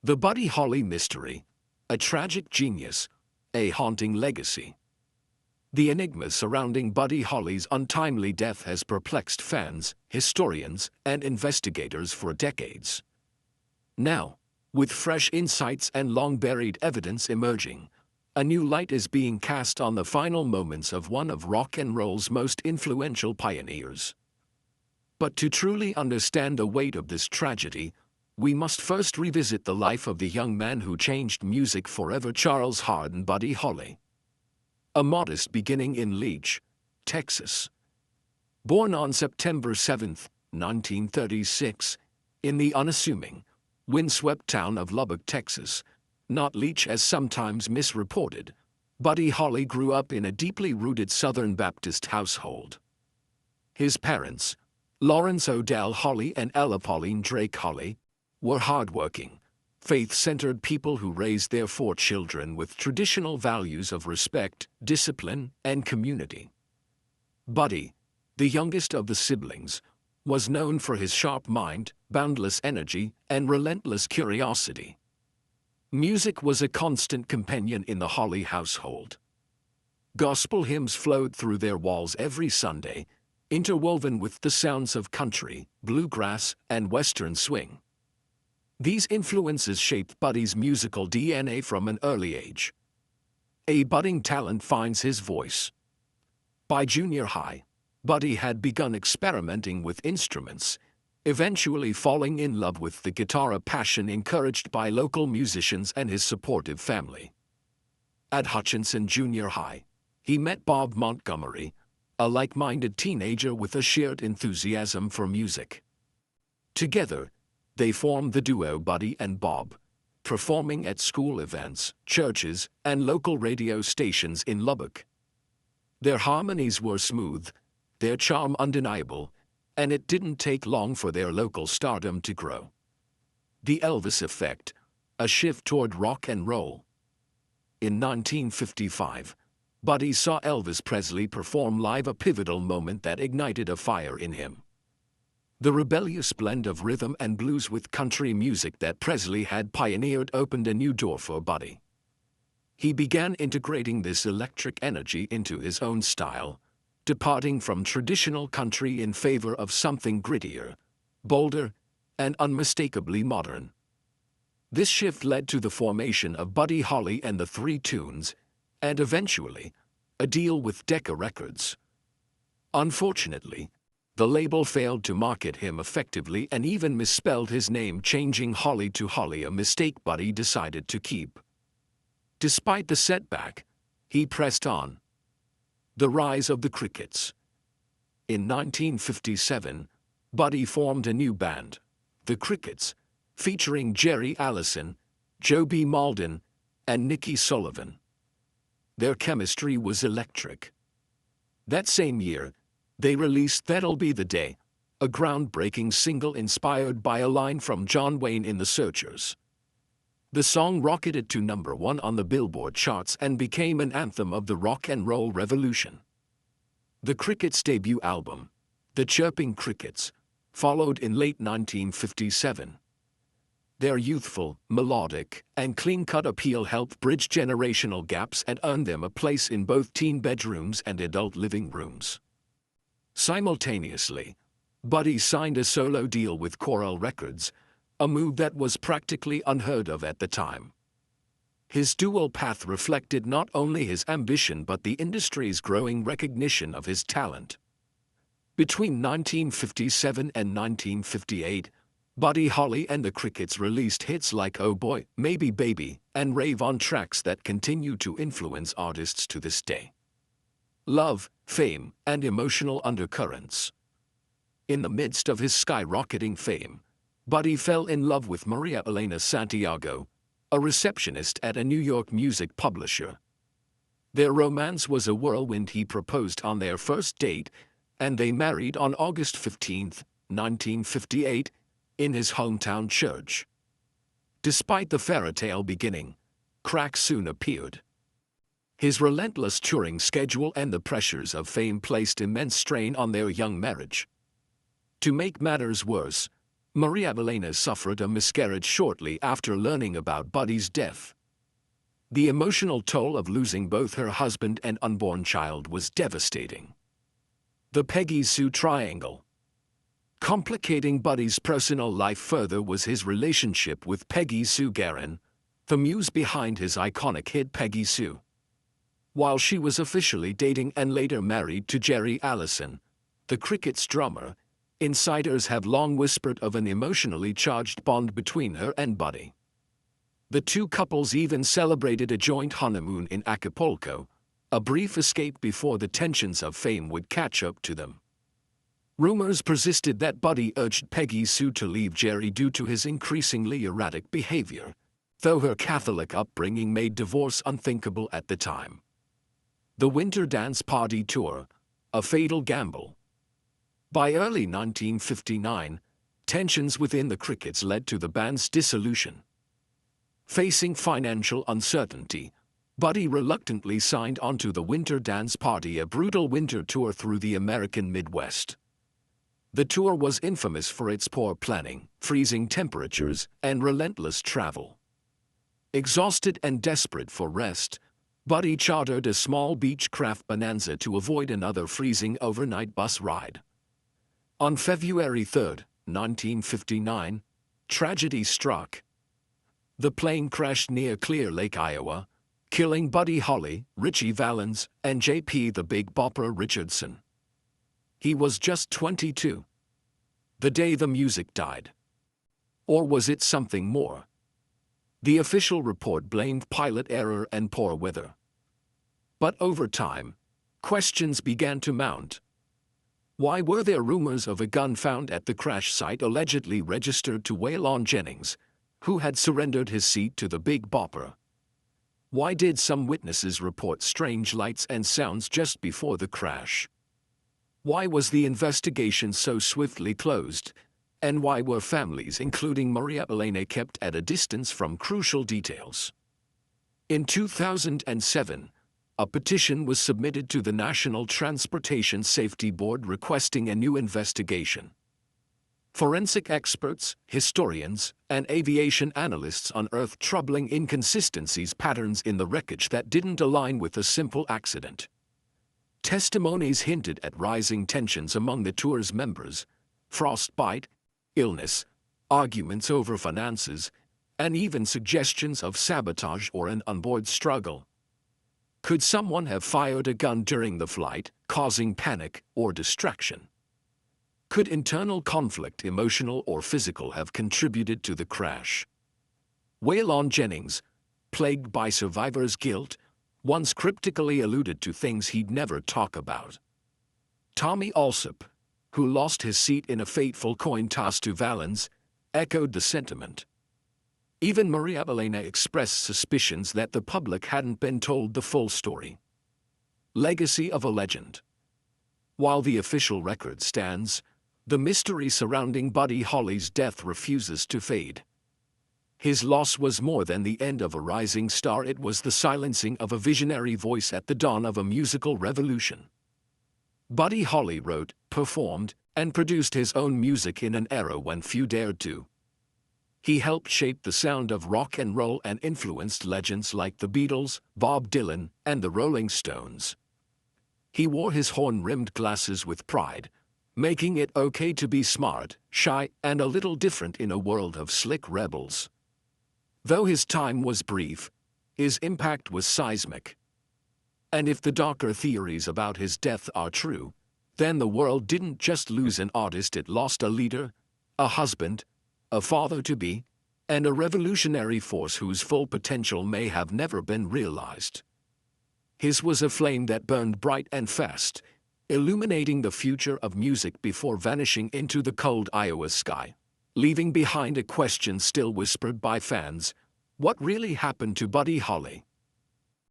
The Buddy Holly Mystery, a tragic genius, a haunting legacy. The enigma surrounding Buddy Holly's untimely death has perplexed fans, historians, and investigators for decades. Now, with fresh insights and long-buried evidence emerging, a new light is being cast on the final moments of one of rock and roll's most influential pioneers. But to truly understand the weight of this tragedy, we must first revisit the life of the young man who changed music forever, Charles Hardin Buddy Holly. A modest beginning in Leach, Texas. Born on September 7, 1936, in the unassuming, windswept town of Lubbock, Texas, not Leach as sometimes misreported, Buddy Holly grew up in a deeply rooted Southern Baptist household. His parents, Lawrence Odell Holly and Ella Pauline Drake Holly, were hardworking, faith-centered people who raised their 4 children with traditional values of respect, discipline, and community. Buddy, the youngest of the siblings, was known for his sharp mind, boundless energy, and relentless curiosity. Music was a constant companion in the Holly household. Gospel hymns flowed through their walls every Sunday, interwoven with the sounds of country, bluegrass, and western swing. These influences shaped Buddy's musical DNA from an early age. A budding talent finds his voice. By junior high, Buddy had begun experimenting with instruments, eventually falling in love with the guitar, a passion encouraged by local musicians and his supportive family. At Hutchinson Junior High, he met Bob Montgomery, a like-minded teenager with a shared enthusiasm for music. Together, they formed the duo Buddy and Bob, performing at school events, churches, and local radio stations in Lubbock. Their harmonies were smooth, their charm undeniable, and it didn't take long for their local stardom to grow. The Elvis Effect, a shift toward rock and roll. In 1955, Buddy saw Elvis Presley perform live, a pivotal moment that ignited a fire in him. The rebellious blend of rhythm and blues with country music that Presley had pioneered opened a new door for Buddy. He began integrating this electric energy into his own style, departing from traditional country in favor of something grittier, bolder, and unmistakably modern. This shift led to the formation of Buddy Holly and the Three Tunes, and eventually, a deal with Decca Records. Unfortunately, the label failed to market him effectively and even misspelled his name, changing Holly to Holly, a mistake Buddy decided to keep. Despite the setback, he pressed on. The rise of the Crickets. In 1957, Buddy formed a new band, the Crickets, featuring Jerry Allison, Joe B. Malden, and Nikki Sullivan. Their chemistry was electric. That same year, they released That'll Be the Day, a groundbreaking single inspired by a line from John Wayne in The Searchers. The song rocketed to #1 on the Billboard charts and became an anthem of the rock and roll revolution. The Crickets' debut album, The Chirping Crickets, followed in late 1957. Their youthful, melodic, and clean-cut appeal helped bridge generational gaps and earn them a place in both teen bedrooms and adult living rooms. Simultaneously, Buddy signed a solo deal with Coral Records, a move that was practically unheard of at the time. His dual path reflected not only his ambition but the industry's growing recognition of his talent. Between 1957 and 1958, Buddy Holly and the Crickets released hits like Oh Boy, Maybe Baby, and Rave On, tracks that continue to influence artists to this day. Love, fame, and emotional undercurrents. In the midst of his skyrocketing fame, Buddy fell in love with Maria Elena Santiago, a receptionist at a New York music publisher. Their romance was a whirlwind. He proposed on their first date, and they married on August 15, 1958, in his hometown church. Despite the fairytale beginning, cracks soon appeared. His relentless touring schedule and the pressures of fame placed immense strain on their young marriage. To make matters worse, Maria Elena suffered a miscarriage shortly after learning about Buddy's death. The emotional toll of losing both her husband and unborn child was devastating. The Peggy Sue Triangle. Complicating Buddy's personal life further was his relationship with Peggy Sue Gerron, the muse behind his iconic hit Peggy Sue. While she was officially dating and later married to Jerry Allison, the Crickets drummer, insiders have long whispered of an emotionally charged bond between her and Buddy. The two couples even celebrated a joint honeymoon in Acapulco, a brief escape before the tensions of fame would catch up to them. Rumors persisted that Buddy urged Peggy Sue to leave Jerry due to his increasingly erratic behavior, though her Catholic upbringing made divorce unthinkable at the time. The Winter Dance Party Tour, a fatal gamble. By early 1959, tensions within the Crickets led to the band's dissolution. Facing financial uncertainty, Buddy reluctantly signed onto the Winter Dance Party, a brutal winter tour through the American Midwest. The tour was infamous for its poor planning, freezing temperatures, and relentless travel. Exhausted and desperate for rest, Buddy chartered a small Beechcraft Bonanza to avoid another freezing overnight bus ride. On February 3, 1959, tragedy struck. The plane crashed near Clear Lake, Iowa, killing Buddy Holly, Ritchie Valens, and J.P. the Big Bopper Richardson. He was just 22. The day the music died. Or was it something more? The official report blamed pilot error and poor weather. But over time, questions began to mount. Why were there rumors of a gun found at the crash site allegedly registered to Waylon Jennings, who had surrendered his seat to the Big Bopper? Why did some witnesses report strange lights and sounds just before the crash? Why was the investigation so swiftly closed? And why were families, including Maria Elena, kept at a distance from crucial details? In 2007, a petition was submitted to the National Transportation Safety Board requesting a new investigation. Forensic experts, historians, and aviation analysts unearthed troubling inconsistencies, patterns in the wreckage that didn't align with a simple accident. Testimonies hinted at rising tensions among the tour's members, frostbite, illness, arguments over finances, and even suggestions of sabotage or an onboard struggle. Could someone have fired a gun during the flight, causing panic or distraction? Could internal conflict, emotional or physical, have contributed to the crash? Waylon Jennings, plagued by survivor's guilt, once cryptically alluded to things he'd never talk about. Tommy Allsup, who lost his seat in a fateful coin toss to Valens, echoed the sentiment. Even Maria Elena expressed suspicions that the public hadn't been told the full story. Legacy of a legend. While the official record stands, the mystery surrounding Buddy Holly's death refuses to fade. His loss was more than the end of a rising star, it was the silencing of a visionary voice at the dawn of a musical revolution. Buddy Holly wrote, performed, and produced his own music in an era when few dared to. He helped shape the sound of rock and roll and influenced legends like the Beatles, Bob Dylan, and the Rolling Stones. He wore his horn-rimmed glasses with pride, making it okay to be smart, shy, and a little different in a world of slick rebels. Though his time was brief, his impact was seismic. And if the darker theories about his death are true, then the world didn't just lose an artist, it lost a leader, a husband, a father-to-be, and a revolutionary force whose full potential may have never been realized. His was a flame that burned bright and fast, illuminating the future of music before vanishing into the cold Iowa sky, leaving behind a question still whispered by fans: what really happened to Buddy Holly?